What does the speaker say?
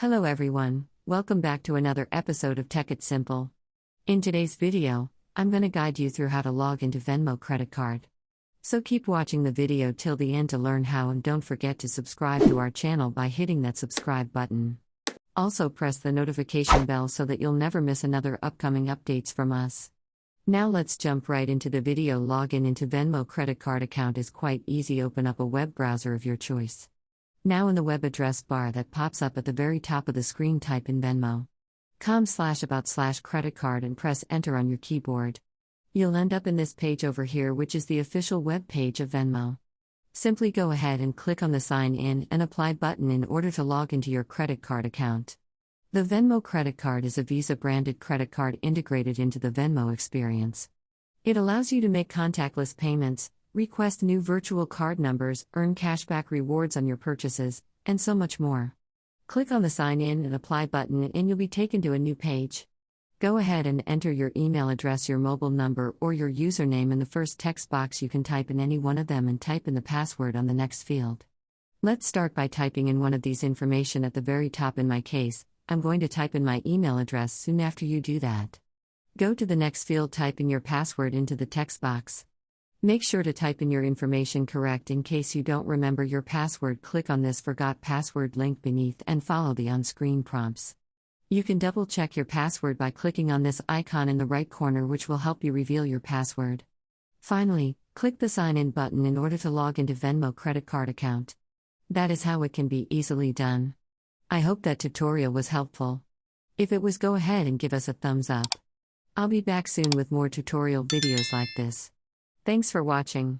Hello everyone, welcome back to another episode of Tech It Simple. In today's video, I'm going to guide you through how to log into Venmo credit card. So keep watching the video till the end to learn how, and don't forget to subscribe to our channel by hitting that subscribe button. Also press the notification bell so that you'll never miss another upcoming updates from us. Now let's jump right into the video. Login into Venmo credit card account is quite easy. Open up a web browser of your choice. Now in the web address bar that pops up at the very top of the screen, type in venmo.com/about/credit card and press enter on your keyboard. You'll end up in this page over here, which is the official web page of Venmo. Simply go ahead and click on the sign in and apply button in order to log into your credit card account. The Venmo credit card is a Visa branded credit card integrated into the Venmo experience. It allows you to make contactless payments, request new virtual card numbers, earn cashback rewards on your purchases, and so much more. Click on the Sign In and Apply button and you'll be taken to a new page. Go ahead and enter your email address, your mobile number, or your username in the first text box. You can type in any one of them and type in the password on the next field. Let's start by typing in one of these information at the very top. In my case, I'm going to type in my email address. Soon after you do that, go to the next field, type in your password into the text box. Make sure to type in your information correct. In case you don't remember your password, click on this Forgot Password link beneath and follow the on-screen prompts. You can double-check your password by clicking on this icon in the right corner, which will help you reveal your password. Finally, click the Sign In button in order to log into Venmo credit card account. That is how it can be easily done. I hope that tutorial was helpful. If it was, go ahead and give us a thumbs up. I'll be back soon with more tutorial videos like this. Thanks for watching.